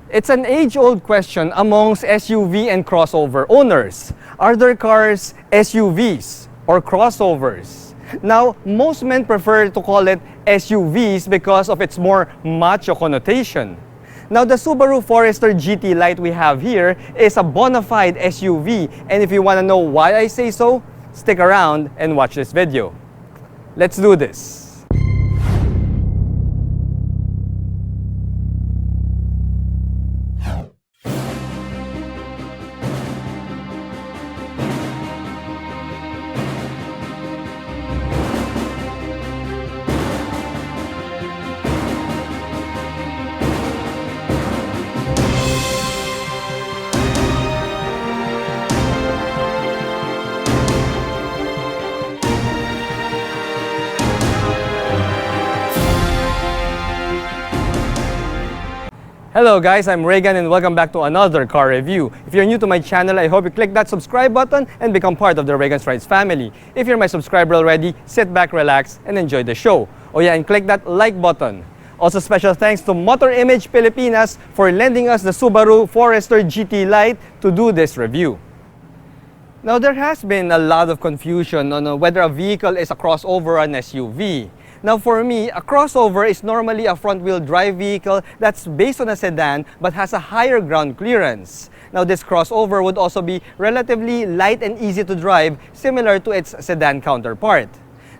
It's an age-old question amongst SUV and crossover owners. Are their cars SUVs or crossovers? Now, most men prefer to call it SUVs because of its more macho connotation. Now, the Subaru Forester GT-Lite we have here is a bona fide SUV, and if you want to know why I say so, stick around and watch this video. Let's do this. Hello guys, I'm Reagan and welcome back to another car review. If you're new to my channel, I hope you click that subscribe button and become part of the Reagan's Rides family. If you're my subscriber already, sit back, relax, and enjoy the show. Oh yeah, and click that like button. Also special thanks to Motor Image Pilipinas for lending us the Subaru Forester GT-Lite to do this review. Now there has been a lot of confusion on whether a vehicle is a crossover or an SUV. Now for me, a crossover is normally a front-wheel drive vehicle that's based on a sedan but has a higher ground clearance. Now this crossover would also be relatively light and easy to drive, similar to its sedan counterpart.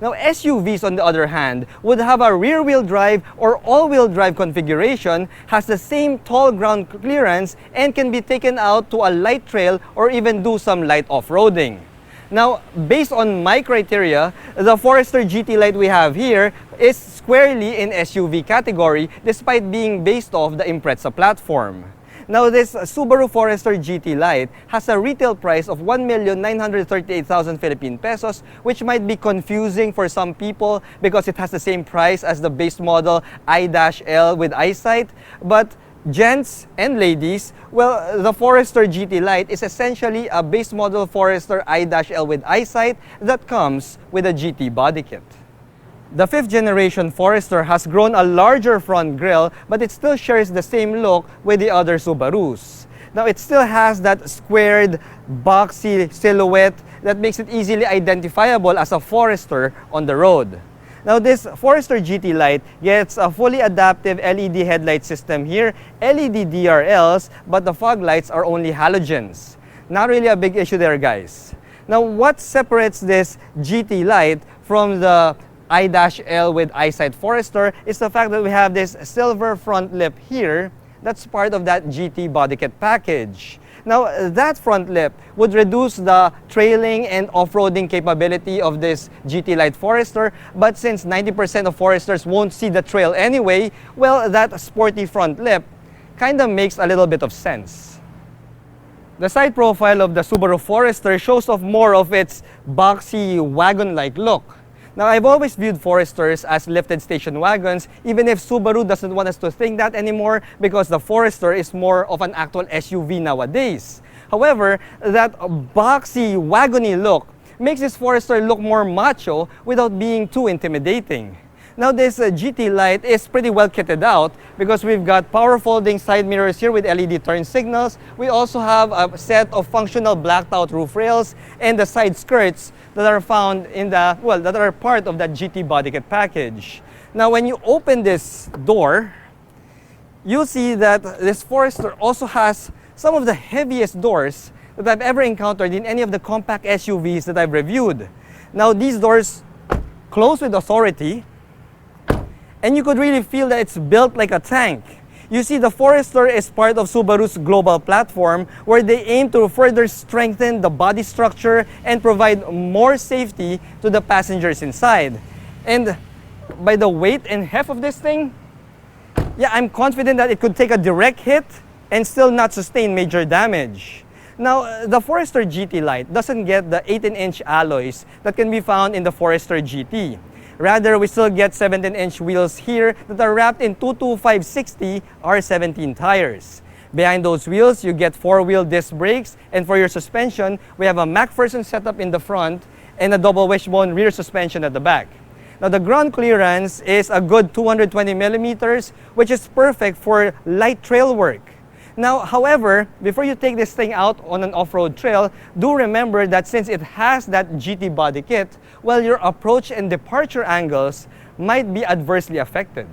Now SUVs on the other hand would have a rear-wheel drive or all-wheel drive configuration, has the same tall ground clearance, and can be taken out to a light trail or even do some light off-roading. Now, based on my criteria, the Forester GT-Lite we have here is squarely in SUV category despite being based off the Impreza platform. Now, this Subaru Forester GT-Lite has a retail price of 1,938,000 Philippine pesos, which might be confusing for some people because it has the same price as the base model I-L with Eyesight, but gents and ladies, well, the Forester GT-Lite is essentially a base model Forester I-L with Eyesight that comes with a GT body kit. The 5th generation Forester has grown a larger front grille, but it still shares the same look with the other Subarus. Now, it still has that squared, boxy silhouette that makes it easily identifiable as a Forester on the road. Now this Forester GT-Lite gets a fully adaptive LED headlight system here, LED DRLs, but the fog lights are only halogens. Not really a big issue there, guys. Now what separates this GT-Lite from the I-L with Eyesight Forester is the fact that we have this silver front lip here that's part of that GT body kit package. Now, that front lip would reduce the trailing and off-roading capability of this GT-Lite Forester, but since 90% of Foresters won't see the trail anyway, well, that sporty front lip kind of makes a little bit of sense. The side profile of the Subaru Forester shows off more of its boxy, wagon-like look. Now, I've always viewed Foresters as lifted station wagons, even if Subaru doesn't want us to think that anymore because the Forester is more of an actual SUV nowadays. However, that boxy, wagony look makes this Forester look more macho without being too intimidating. Now this GT-Lite is pretty well kitted out because we've got power folding side mirrors here with LED turn signals. We also have a set of functional blacked out roof rails and the side skirts that are found in the, well, that are part of that GT body kit package. Now when you open this door, you'll see that this Forester also has some of the heaviest doors that I've ever encountered in any of the compact SUVs that I've reviewed. Now these doors close with authority, and you could really feel that it's built like a tank. You see, the Forester is part of Subaru's global platform where they aim to further strengthen the body structure and provide more safety to the passengers inside. And by the weight and heft of this thing, yeah, I'm confident that it could take a direct hit and still not sustain major damage. Now, the Forester GT-Lite doesn't get the 18-inch alloys that can be found in the Forester GT. Rather, we still get 17-inch wheels here that are wrapped in 225/60 R17 tires. Behind those wheels, you get 4-wheel disc brakes, and for your suspension, we have a MacPherson setup in the front and a double wishbone rear suspension at the back. Now, the ground clearance is a good 220 millimeters, which is perfect for light trail work. Now, however, before you take this thing out on an off-road trail, do remember that since it has that GT body kit, well, your approach and departure angles might be adversely affected.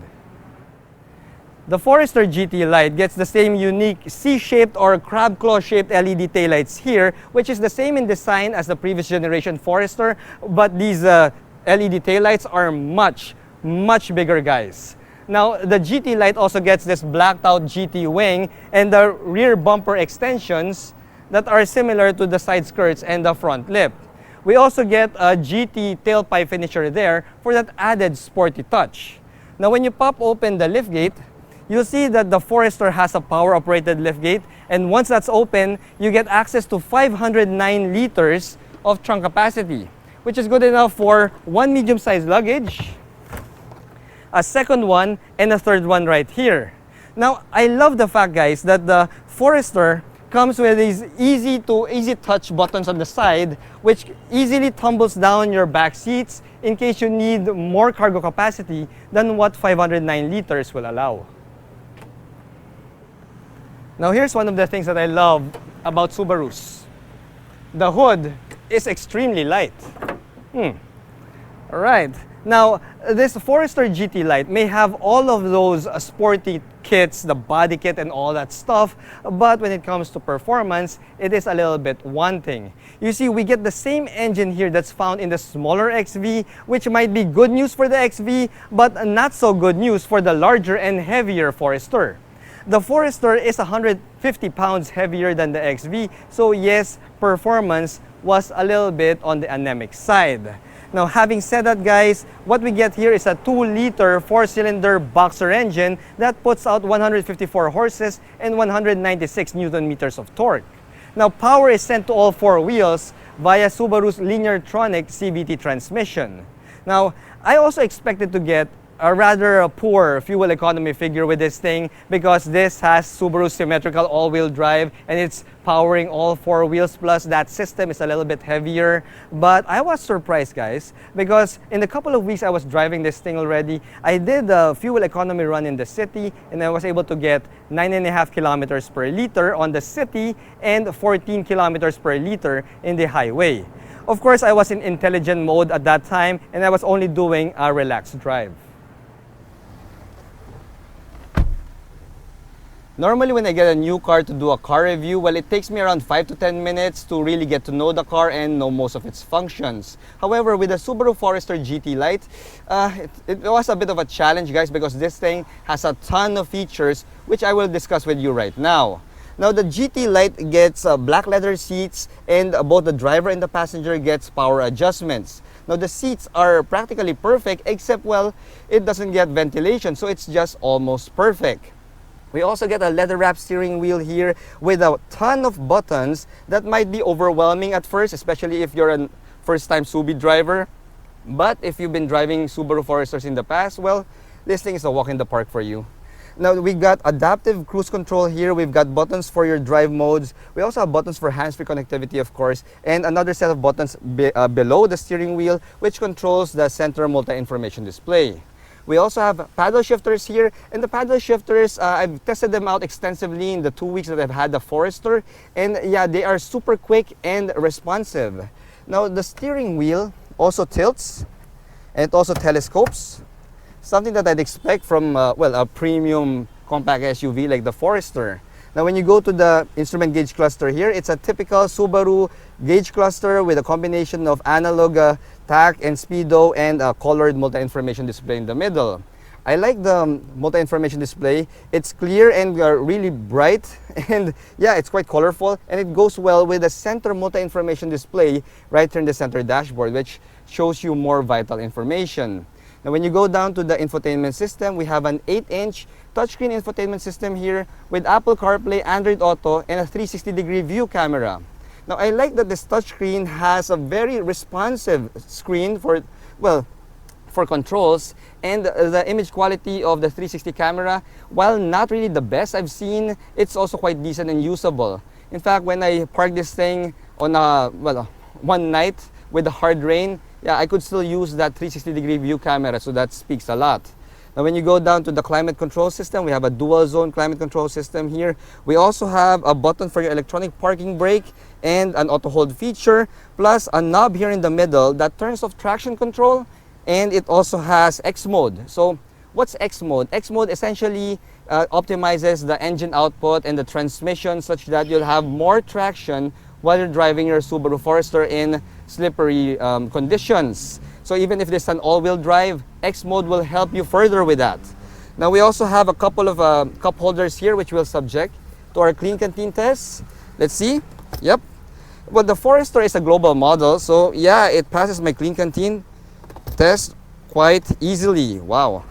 The Forester GT-Lite gets the same unique C-shaped or crab claw-shaped LED taillights here, which is the same in design as the previous generation Forester, but these LED taillights are much bigger, guys. Now, the GT-Lite also gets this blacked out GT wing and the rear bumper extensions that are similar to the side skirts and the front lip. We also get a GT tailpipe finisher there for that added sporty touch. Now, when you pop open the liftgate, you'll see that the Forester has a power-operated liftgate, and once that's open, you get access to 509 liters of trunk capacity, which is good enough for one medium-sized luggage, a second one, and a third one right here. Now, I love the fact, guys, that the Forester comes with these easy touch buttons on the side, which easily tumbles down your back seats in case you need more cargo capacity than what 509 liters will allow. Now, here's one of the things that I love about Subarus. The hood is extremely light. All right. Now, this Forester GT-Lite may have all of those sporty kits, the body kit and all that stuff, but when it comes to performance, it is a little bit wanting. You see, we get the same engine here that's found in the smaller XV, which might be good news for the XV, but not so good news for the larger and heavier Forester. The Forester is 150 pounds heavier than the XV, so yes, performance was a little bit on the anemic side. Now, having said that, guys, what we get here is a 2-liter 4-cylinder boxer engine that puts out 154 horses and 196 Newton meters of torque. Now, power is sent to all 4 wheels via Subaru's Lineartronic CVT transmission. Now, I also expected to get a rather poor fuel economy figure with this thing because this has Subaru symmetrical all-wheel drive and it's powering all 4 wheels, plus that system is a little bit heavier. But I was surprised, guys, because in the couple of weeks I was driving this thing already, I did a fuel economy run in the city and I was able to get 9.5 kilometers per liter on the city and 14 kilometers per liter in the highway. Of course, I was in intelligent mode at that time and I was only doing a relaxed drive. Normally, when I get a new car to do a car review, well, it takes me around 5 to 10 minutes to really get to know the car and know most of its functions. However, with the Subaru Forester GT-Lite, it was a bit of a challenge, guys, because this thing has a ton of features, which I will discuss with you right now. Now, the GT-Lite gets black leather seats, and both the driver and the passenger gets power adjustments. Now, the seats are practically perfect, except, well, it doesn't get ventilation, so it's just almost perfect. We also get a leather-wrapped steering wheel here with a ton of buttons that might be overwhelming at first, especially if you're a first-time Subi driver. But if you've been driving Subaru Foresters in the past, well, this thing is a walk in the park for you. Now, we got adaptive cruise control here. We've got buttons for your drive modes. We also have buttons for hands-free connectivity, of course, and another set of buttons below the steering wheel, which controls the center multi-information display. We also have paddle shifters here, and the paddle shifters, I've tested them out extensively in the 2 weeks that I've had the Forester, and yeah, they are super quick and responsive. Now, the steering wheel also tilts, and it also telescopes, something that I'd expect from, well, a premium compact SUV like the Forester. Now, when you go to the instrument gauge cluster here, it's a typical Subaru gauge cluster with a combination of analog tach and speedo and a colored multi-information display in the middle. I like the multi-information display. It's clear and really bright, and yeah, it's quite colorful, and it goes well with the center multi-information display right here in the center dashboard, which shows you more vital information. Now, when you go down to the infotainment system, we have an 8-inch touchscreen infotainment system here with Apple CarPlay, Android Auto, and a 360-degree view camera. Now, I like that this touchscreen has a very responsive screen for, well, for controls, and the image quality of the 360 camera, while not really the best I've seen, it's also quite decent and usable. In fact, when I parked this thing on one night with the hard rain, yeah, I could still use that 360-degree view camera, so that speaks a lot. Now when you go down to the climate control system, we have a dual zone climate control system here. We also have a button for your electronic parking brake and an auto hold feature, plus a knob here in the middle that turns off traction control, and it also has X mode. So what's X mode? X mode essentially optimizes the engine output and the transmission such that you'll have more traction while you're driving your Subaru Forester in slippery conditions. So even if this is an all-wheel drive, X mode will help you further with that. Now we also have a couple of cup holders here which we'll subject to our clean canteen test. Let's see. Yep. Well, the Forester is a global model, so yeah, it passes my clean canteen test quite easily. Wow.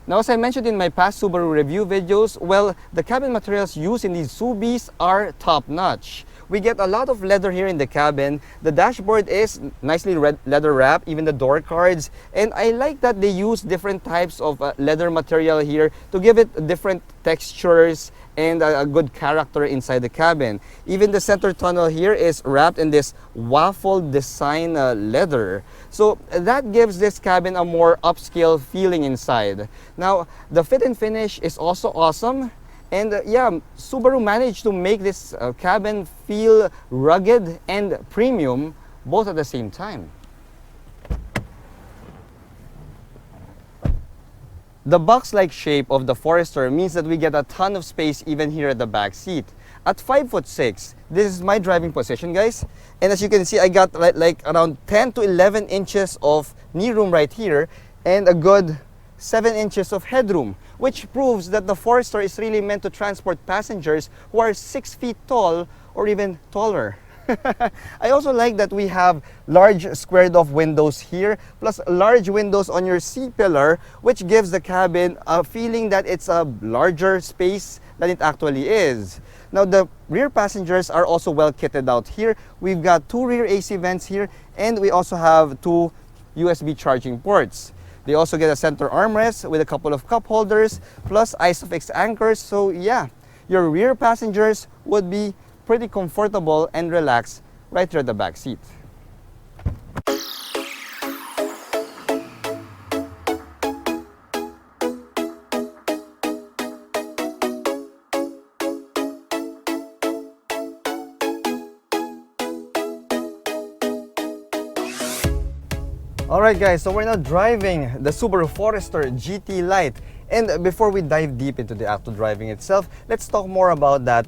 Now, as I mentioned in my past Subaru review videos, well, the cabin materials used in these Subis are top-notch. We get a lot of leather here in the cabin. The dashboard is nicely leather wrapped, even the door cards. And I like that they use different types of leather material here to give it different textures and a good character inside the cabin. Even the center tunnel here is wrapped in this waffle design leather. So that gives this cabin a more upscale feeling inside. Now, the fit and finish is also awesome. And yeah, Subaru managed to make this cabin feel rugged and premium both at the same time. The box-like shape of the Forester means that we get a ton of space even here at the back seat. At 5'6", this is my driving position, guys. And as you can see, I got like around 10 to 11 inches of knee room right here and a good 7 inches of headroom, which proves that the Forester is really meant to transport passengers who are 6 feet tall or even taller. I also like that we have large squared off windows here, plus large windows on your C-pillar, which gives the cabin a feeling that it's a larger space than it actually is. Now the rear passengers are also well kitted out here. We've got 2 rear AC vents here, and we also have 2 USB charging ports. They also get a center armrest with a couple of cup holders, plus ISOFIX anchors. So yeah, your rear passengers would be pretty comfortable and relaxed right here at the back seat. Alright guys, so we're now driving the Subaru Forester GT-Lite. And before we dive deep into the actual driving itself, let's talk more about that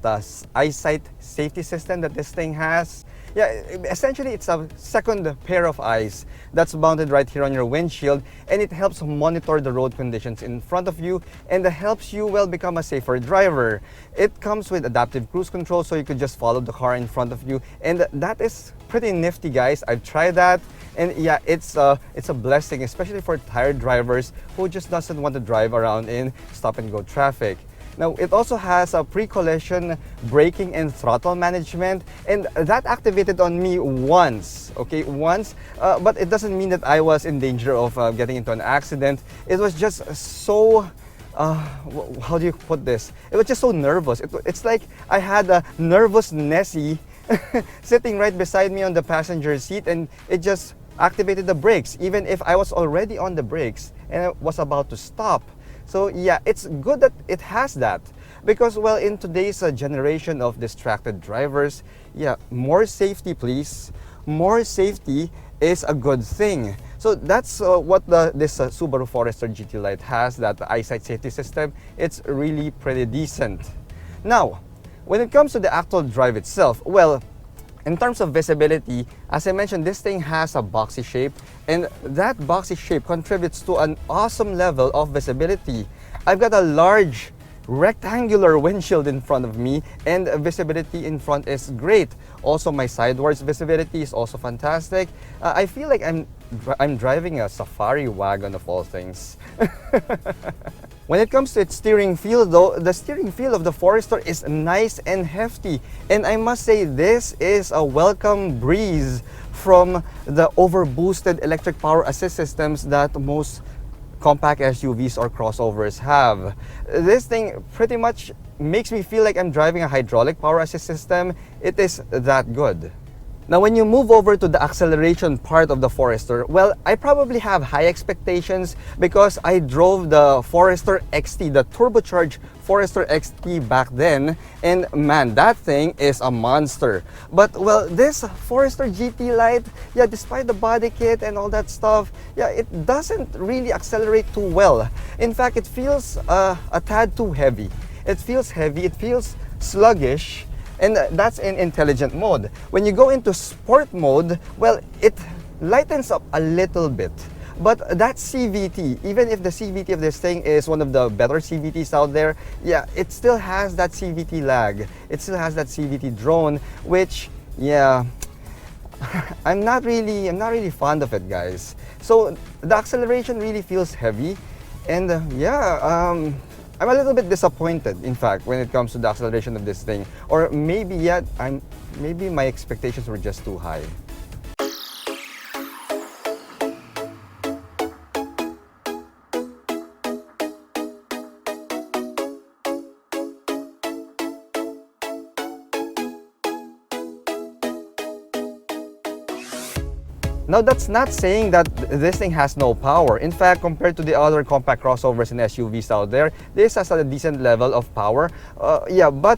Eyesight safety system that this thing has. Yeah, essentially it's a second pair of eyes that's mounted right here on your windshield, and it helps monitor the road conditions in front of you and helps you, well, become a safer driver. It comes with adaptive cruise control, so you could just follow the car in front of you, and that is pretty nifty, guys. I've tried that, and yeah, it's a blessing, especially for tired drivers who just doesn't want to drive around in stop-and-go traffic. Now, it also has a pre-collision braking and throttle management, and that activated on me once, okay, once, but it doesn't mean that I was in danger of getting into an accident. It was just so, how do you put this? It was just so nervous. It's like I had a nervous Nessie sitting right beside me on the passenger seat, and it just activated the brakes, even if I was already on the brakes and I was about to stop. So yeah, it's good that it has that, because, well, in today's generation of distracted drivers, yeah, more safety, please. More safety is a good thing. So that's what this Subaru Forester GT-Lite has, that Eyesight safety system. It's really pretty decent. Now, when it comes to the actual drive itself, well, in terms of visibility, as I mentioned, this thing has a boxy shape, and that boxy shape contributes to an awesome level of visibility. I've got a large rectangular windshield in front of me, and visibility in front is great. Also, my sidewards visibility is also fantastic. I feel like I'm driving a safari wagon of all things. When it comes to its steering feel, though, the steering feel of the Forester is nice and hefty. And I must say, this is a welcome breeze from the overboosted electric power assist systems that most compact SUVs or crossovers have. This thing pretty much makes me feel like I'm driving a hydraulic power assist system. It is that good. Now, when you move over to the acceleration part of the Forester, well, I probably have high expectations because I drove the Forester XT, the turbocharged Forester XT back then, and man, that thing is a monster. But well, this Forester GT-Lite, yeah, despite the body kit and all that stuff, yeah, it doesn't really accelerate too well. In fact, it feels a tad too heavy. It feels heavy, it feels sluggish, and that's in intelligent mode. When you go into sport mode, well, it lightens up a little bit. But that CVT, even if the CVT of this thing is one of the better CVTs out there, yeah, it still has that CVT lag. It still has that CVT drone, which, yeah, I'm not really fond of it, guys. So the acceleration really feels heavy, and I'm a little bit disappointed, in fact, when it comes to the acceleration of this thing. Or maybe maybe my expectations were just too high. Now, that's not saying that this thing has no power. In fact, compared to the other compact crossovers and SUVs out there, this has a decent level of power. Yeah, but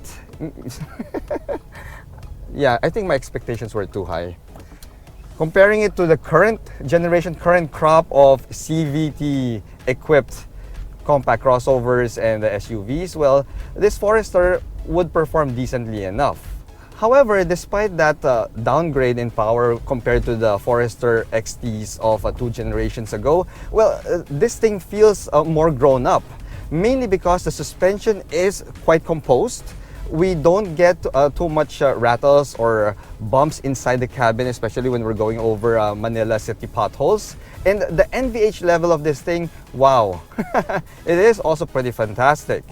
yeah, I think my expectations were too high. Comparing it to the current generation, current crop of CVT equipped compact crossovers and the SUVs, well, this Forester would perform decently enough. However, despite that downgrade in power compared to the Forester XTs of 2 generations ago, well, this thing feels more grown up, mainly because the suspension is quite composed. We don't get too much rattles or bumps inside the cabin, especially when we're going over Manila city potholes. And the NVH level of this thing, wow, it is also pretty fantastic.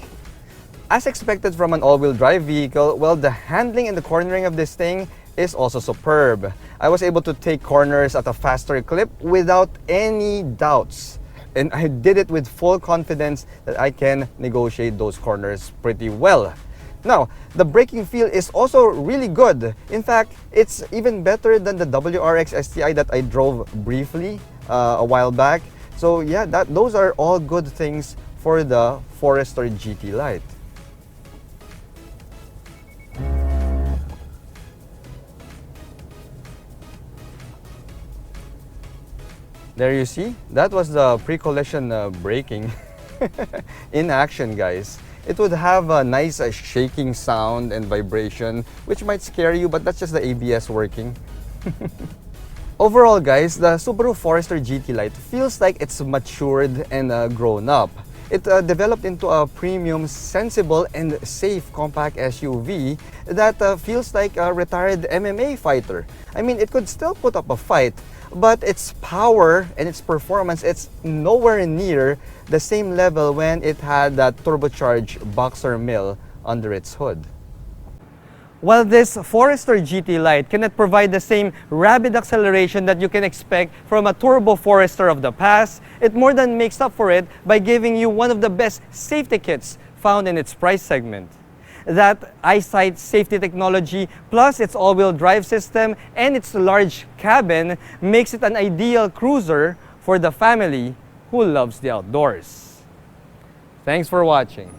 As expected from an all-wheel drive vehicle, well, the handling and the cornering of this thing is also superb. I was able to take corners at a faster clip without any doubts. And I did it with full confidence that I can negotiate those corners pretty well. Now, the braking feel is also really good. In fact, it's even better than the WRX STI that I drove briefly a while back. So yeah, those are all good things for the Forester GT-Lite. There you see, that was the pre-collision braking in action, guys. It would have a nice shaking sound and vibration, which might scare you, but that's just the ABS working. Overall, guys, the Subaru Forester GT-Lite feels like it's matured and grown up. It developed into a premium, sensible, and safe compact SUV that feels like a retired MMA fighter. I mean, it could still put up a fight, but its power and its performance, it's nowhere near the same level when it had that turbocharged boxer mill under its hood. While this Forester GT-Lite cannot provide the same rapid acceleration that you can expect from a turbo Forester of the past, it more than makes up for it by giving you one of the best safety kits found in its price segment. That Eyesight safety technology plus its all-wheel drive system and its large cabin makes it an ideal cruiser for the family who loves the outdoors. Thanks for watching.